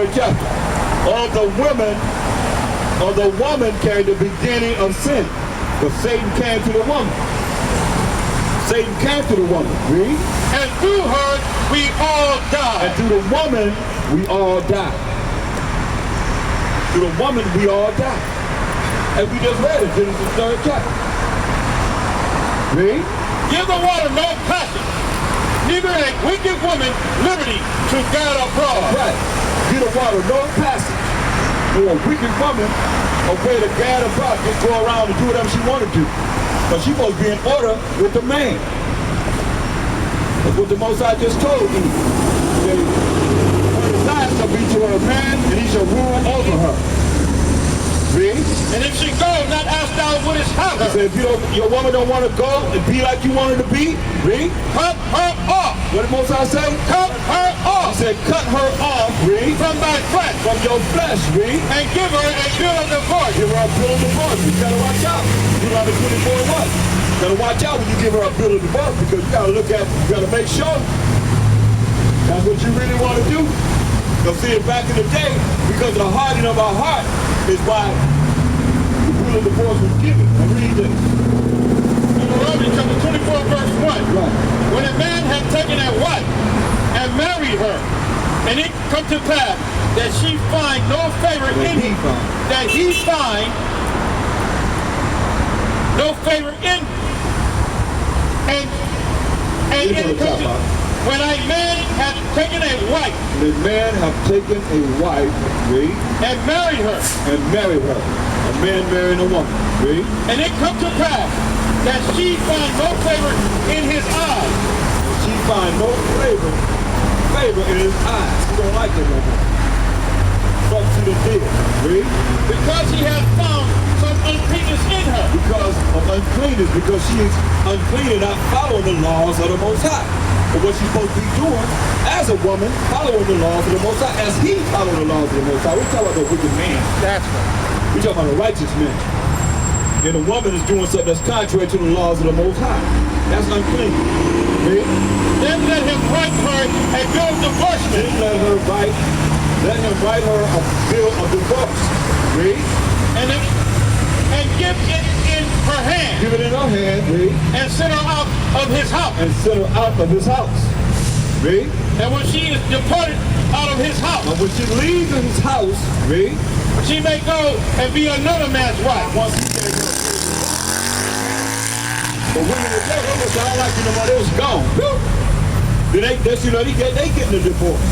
third chapter. Of the woman carried the beginning of sin. But Satan came to the woman. Satan came to the woman. Read. And through her we all die. And through the woman we all die. Through the woman we all die. As we just read in Genesis 3rd chapter. Read. Give the water no passage, neither a wicked woman liberty to guide abroad. Right. Give the water no passage. No a wicked woman a way to guide abroad, just go around and do whatever she wanted to do. But she must be in order with the man. That's what the Most High just told Eve. Her desire shall be to her man, and he shall rule over her. Read. And if she go, not ask thou what is her. He said, if your woman don't want to go and be like you want her to be, read. Cut her off. What did Most High say? Cut her off. He said, cut her off, read. From thy flesh. From your flesh, read. And give her a bill of divorce. Give her a bill of divorce. You gotta watch out. Deuteronomy 24:1. You gotta watch out when you give her a bill of divorce, because you gotta look at, you gotta make sure that's what you really want to do. You'll see it back in the day, because the hardening of our heart is why the bill of divorce was given. And read this. Deuteronomy chapter 24, verse 1. Right. When a man had taken a wife and married her, and it come to pass that she find no favor in him, that he find no favor in, and it come to, when a man had taken a wife, the man have taken a wife, read, and married her, a man marrying a woman, read, and it come to pass that she find no favor in his eyes, she find no favor in his eyes. He don't like it no more. Fuck to the deal, read, because he has found some uncleanness in her, because of uncleanness, because she is unclean and not following the laws of the Most High. But what she's supposed to be doing as a woman, following the laws of the Most High, as he followed the laws of the Most High. We're talking about the wicked man. That's right. We're talking about a righteous man. And a woman is doing something that's contrary to the laws of the Most High. That's unclean. Read. Then let him write her a bill of divorcement. Let him write her a bill of divorce. Read. And give it in her hand. Give it in her hand, read. And send her out of his house. And send her out of his house. Read. And when she is departed out of his house. And when she leaves his house, read. She may go and be another man's wife. Once he gave her. But women today, almost all like, you know what, it was gone. They getting a divorce.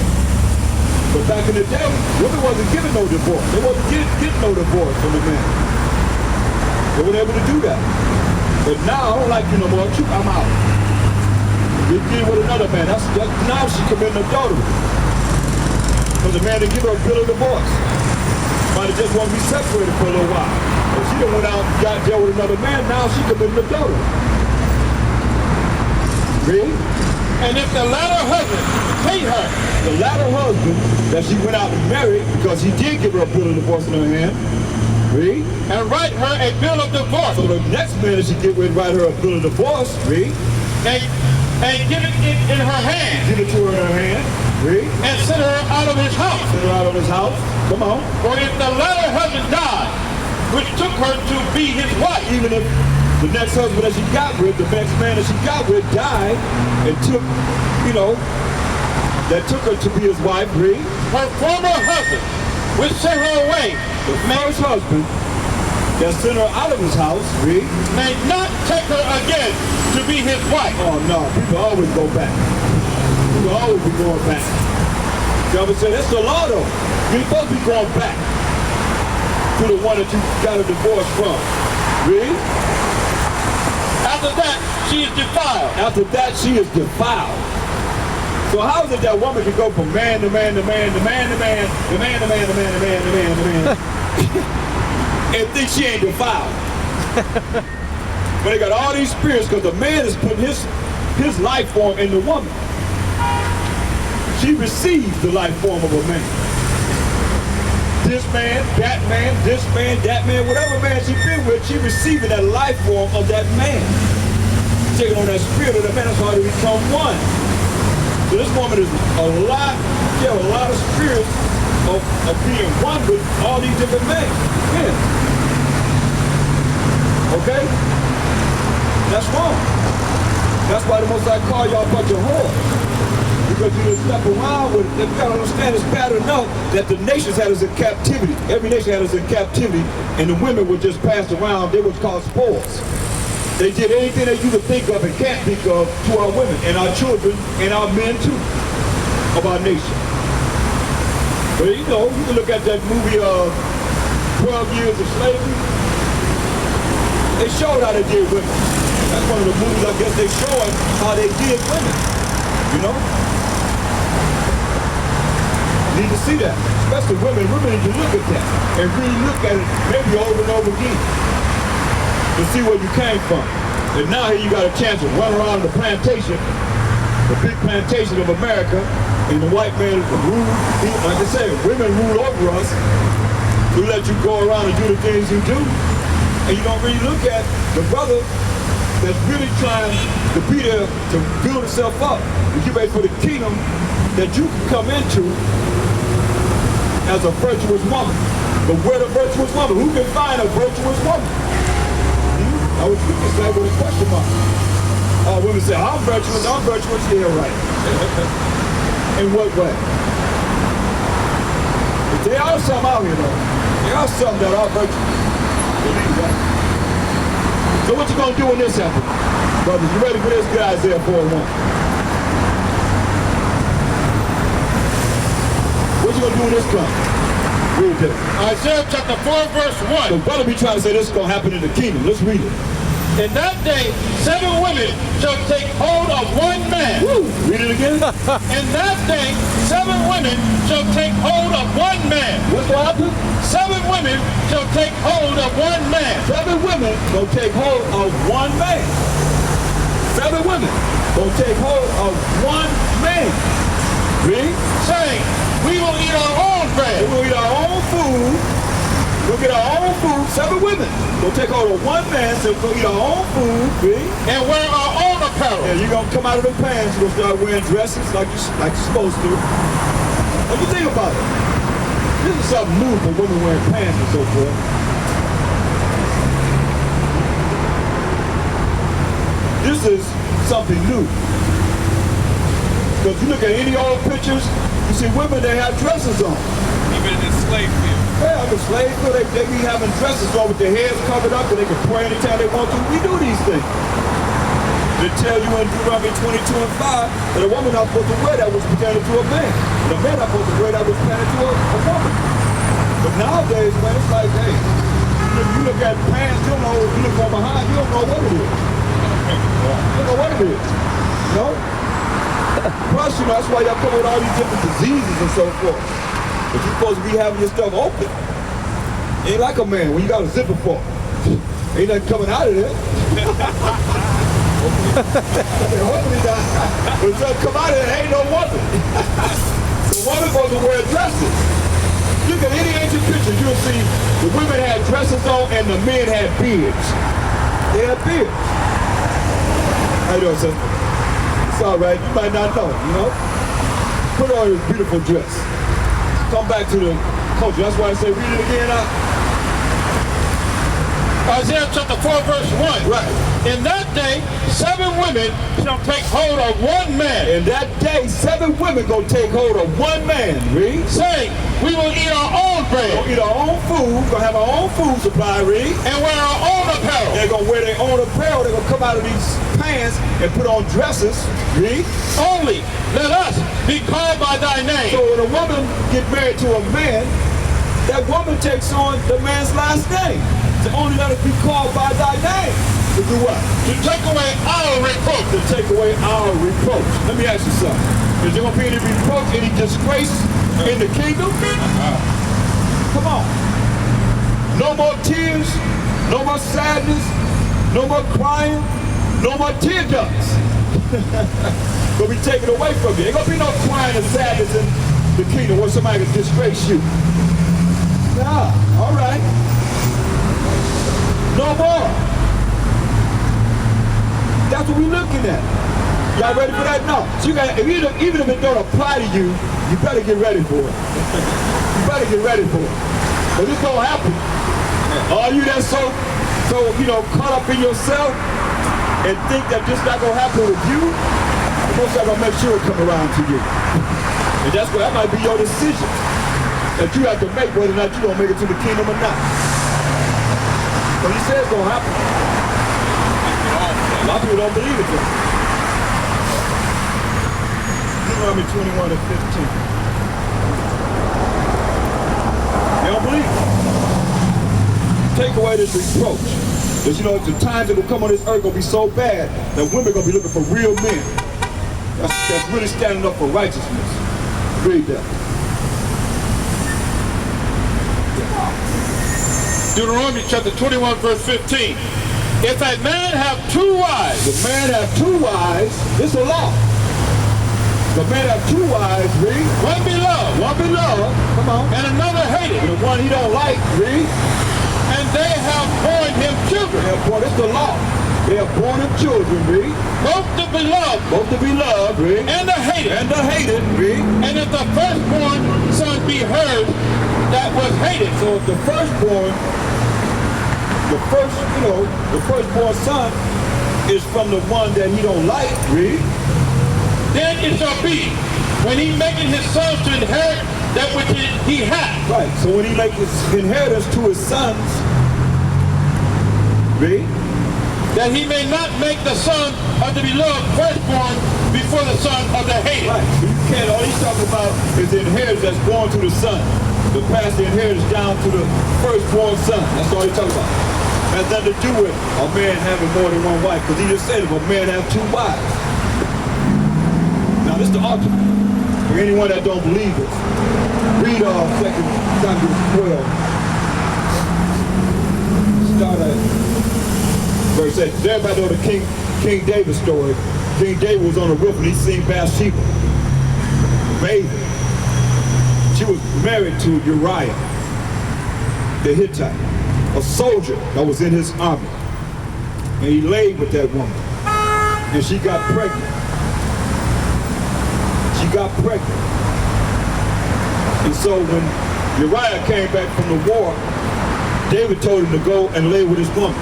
But back in the day, women wasn't giving no divorce. They wasn't getting no divorce from the man. They weren't able to do that. But now, I don't like you no more. I'm out. You get with another man. Now she committing adultery. Because the man didn't give her a bill of divorce. Might have just want to be separated for a little while. If she done went out and got there with another man, now she committing adultery. Read. And if the latter husband hate her, the latter husband that she went out and married, because he did give her a bill of divorce in her hand, read, and write her a bill of divorce. So the next man that she get with, write her a bill of divorce, read, and give it in her hand. Give it to her in her hand, read, and send her out of his house. Send her out of his house. Come on. For if the latter husband died, which took her to be his wife, even if the next husband that she got with, the next man that she got with died and took, that took her to be his wife, read. Her former husband, which sent her away, the first husband that sent her out of his house, read. May not take her again to be his wife. Oh no, people always go back. People always be going back. God said, that's the law though. You're supposed to be going back to the one that you got a divorce from. Read. After that, she is defiled. After that, she is defiled. So how is it that woman can go from man to man to man to man to man to man to man to man to man to man to man and think she ain't defiled? But they got all these spirits because the man is putting his life form in the woman. She receives the life form of a man. This man, that man, whatever man she been with, she receiving that life form of that man. Taking on that spirit of the man, that's how they become one. So this woman is she has a lot of spirits of being one with all these different men. Okay? That's wrong. That's why the Most High call y'all a bunch of whores. Because you just step around with it. You gotta understand it's bad enough that the nations had us in captivity. Every nation had us in captivity, and the women were just passed around. They were called spoils. They did anything that you could think of and can't think of to our women and our children and our men too of our nation. But you know, you can look at that movie 12 Years of Slavery. They showed how they did women. That's one of the movies I guess they showing how they did women. You know? You need to see that. Especially women. Women need to look at that and really look at it maybe over and over again to see where you came from. And now here you got a chance to run around the plantation, the big plantation of America, and the white man rule. Like I said, women rule over us. We let you go around and do the things you do. And you don't really look at the brother that's really trying to be there to build himself up, to get ready for the kingdom that you can come into as a virtuous woman. But where the virtuous woman? Who can find a virtuous woman? I was thinking that with a question mark. Women say, I'm virtuous, yeah, right. In what way? But there are some out here though. There are some that are virtuous. Believe that. So what you gonna do when this happens? Brothers, you ready for this? Get Isaiah 4:1. What you gonna do when this comes? Read this. Isaiah chapter 4, verse 1. So brother be trying to say this is gonna happen in the kingdom. Let's read it. In that day, 7 women shall take hold of one man. Woo. Read it again. In that day, 7 women shall take hold of one man. What's gonna happen? 7 women shall take hold of one man. 7 women gonna take hold of one man. 7 women gonna take hold of one man. Read. Saying, we will eat our own bread. We'll eat our own food. We'll get our own food. 7 women gonna take hold of one man, so we'll eat our own food. Read. And wear our own apparel. Yeah, you're gonna come out of the pants. You're gonna start wearing dresses like you're supposed to. What do you think about it? This is something new for women wearing pants and so forth. This is something new. Because you look at any old pictures, you see women, they have dresses on. Even in the slave field. Yeah, the slave field, they be having dresses on with their heads covered up and they can pray anytime they want to. We do these things. They tell you in Deuteronomy 22 and 5 that a woman not supposed to wear that which pertains to a man. And a man not supposed to wear that which pertains to a woman. But nowadays, man, it's like, hey, you look at pants, you don't know, you look from behind, you don't know what it is. You don't know what it is. You know? Plus, you know, that's why y'all come with all these different diseases and so forth. But you're supposed to be having your stuff open. Ain't like a man when you got a zipper for. Ain't nothing coming out of there. Hopefully not. But if something come out of there, ain't no woman. The woman supposed to wear dresses. Look at any ancient pictures, you'll see the women had dresses on and the men had beards. They had beards. How you doing, sister? It's all right. You might not know, you know? Put on this beautiful dress. Come back to the culture. That's why I say read it again. Isaiah chapter 4, verse 1. Right. In that day, 7 women shall take hold of one man. In that day, 7 women gonna take hold of one man. Read. Saying, we will eat our own bread. Gonna eat our own food. Gonna have our own food supply. Read. And wear our own apparel. They're gonna wear their own apparel. They're gonna come out of these pants and put on dresses. Read. Only let us be called by thy name. So when a woman get married to a man, that woman takes on the man's last name. To only let us be called by thy name. To do what? To take away our reproach. To take away our reproach. Let me ask you something. Is there going to be any reproach, any disgrace in the kingdom? Come on. No more tears, no more sadness, no more crying, no more tear ducts. Going to be taken away from you. Ain't going to be no crying and sadness in the kingdom where somebody can disgrace you. Nah, all right. No more. That's what we're looking at. Y'all ready for that? No. So you got, even if it don't apply to you, you better get ready for it. You better get ready for it. But it's gonna happen. All you that's so caught up in yourself and think that this not gonna happen with you, the Most High gonna make sure it come around to you. And that might be your decision that you have to make whether or not you gonna make it to the kingdom or not. But he says it's gonna happen. A lot of people don't believe it though. Deuteronomy 21 and 15. They don't believe it. Take away this reproach. Because the times that will come on this earth gonna be so bad that women gonna be looking for real men. That's really standing up for righteousness. Read that. Deuteronomy chapter 21, verse 15. If a man have two wives, the man have two wives, this is a law. The man have two wives, read. One beloved, come on, and another hated. And the one he don't like, read. And they have borne him children. They have born, it's the law. They have born him children, read. Both the beloved, read. And the hated, read. And if the firstborn son be heard that was hated. So if the firstborn son is from the one that he don't like, read. Then it shall be, when he maketh his sons to inherit that which he hath. Right, so when he makes his inheritance to his sons, read. That he may not make the son of the beloved firstborn before the son of the hated. Right, so you can't, all he's talking about is the inheritance that's going to the son. To pass the inheritance down to the firstborn son. That's all he's talking about. Has nothing to do with a man having more than one wife, because he just said if a man have two wives. Now this is the argument. For anyone that don't believe this, read 2 Samuel 12. Start at verse 8. Everybody know the King David story. King David was on the roof and he seen Bathsheba bathing. She was married to Uriah, the Hittite, a soldier that was in his army. And he laid with that woman. And she got pregnant. And so when Uriah came back from the war, David told him to go and lay with his woman.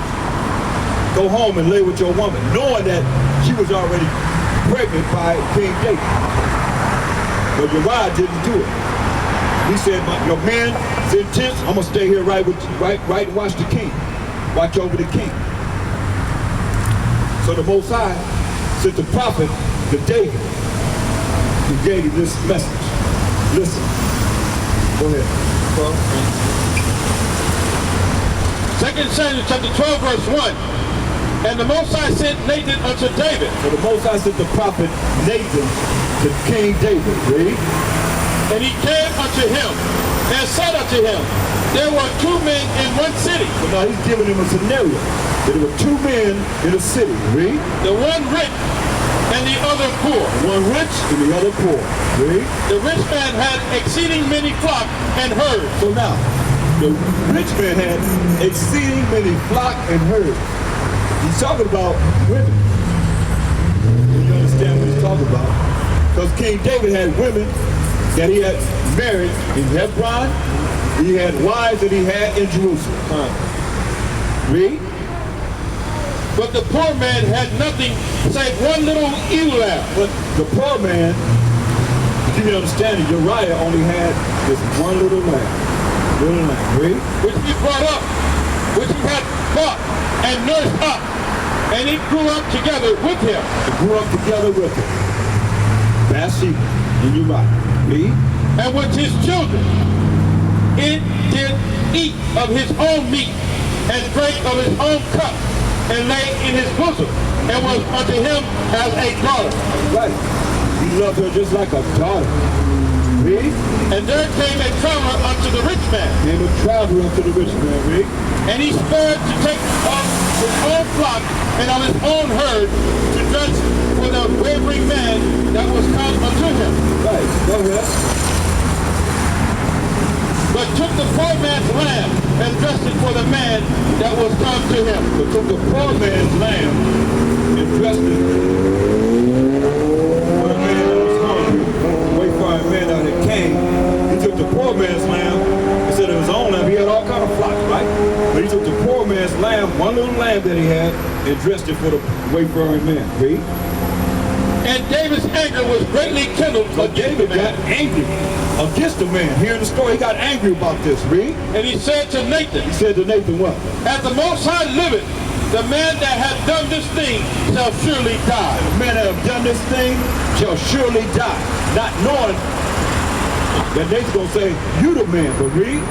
Go home and lay with your woman, knowing that she was already pregnant by King David. But Uriah didn't do it. He said, your man is intense. I'm gonna stay here right and watch the king. Watch over the king. So the Most High sent the prophet to David. He gave him this message. Listen. Go ahead. 2 Samuel chapter 12, verse 1. And the Most High sent Nathan unto David. So the Most High sent the prophet Nathan to King David. Read. And he came unto him and said unto him, there were two men in one city. So now he's giving him a scenario. There were two men in a city. Read. The one rich and the other poor. One rich and the other poor. Read. The rich man had exceeding many flock and herds. So now, the rich man had exceeding many flock and herds. He's talking about women. You understand what he's talking about? Because King David had women that he had married in Hebron. He had wives that he had in Jerusalem. Read. But the poor man had nothing save one little ewe lamb. But the poor man, to give you an understanding, Uriah only had this one little lamb. Read. Which he brought up, which he had bought and nursed up. And it grew up together with him. It grew up together with him. Bathsheba and Uriah. Read. And with his children, it did eat of his own meat and drank of his own cup and lay in his bosom and was unto him as a daughter. Right. He loved her just like a daughter. Read. And there came a traveler unto the rich man. Came a traveler unto the rich man. Read. And he spared to take of his own flock and of his own herd to dress for the wavering man that was come unto him. Right. Go ahead. But took the poor man's lamb and dressed it for the man that was come to him. But took the poor man's lamb and dressed it for the man that was hungry. Wait for a man that came. He he took the poor man's lamb instead of his own lamb. He had all kind of flocks, right? But he took the poor man's lamb, one little lamb that he had, and dressed it for the wayfaring man. Read. And David's anger was greatly kindled But against David the got man. angry against the man. Here in the story, he got angry about this. Read. And he said to Nathan, He said to Nathan what? as the Most High liveth, the man that hath done this thing shall surely die. The man that have done this thing shall surely die. Not knowing that Nathan's going to say, you the man, but read.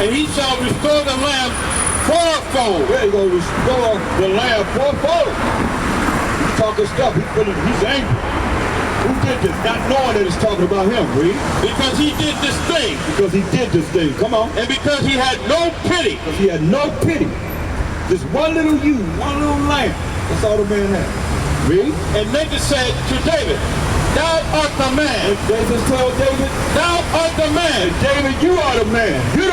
And he shall restore the lamb fourfold. There you go, restore the lamb fourfold. He's talking stuff. He's angry. Who did this? Not knowing that it's talking about him, read. Because he did this thing. Because he did this thing. Come on. And because he had no pity. Because he had no pity. Just one little ewe, one little lamb. That's all the man had. Read. And Nathan said to David, thou art the man. And David told David, Thou art the man. David, you are the man. You're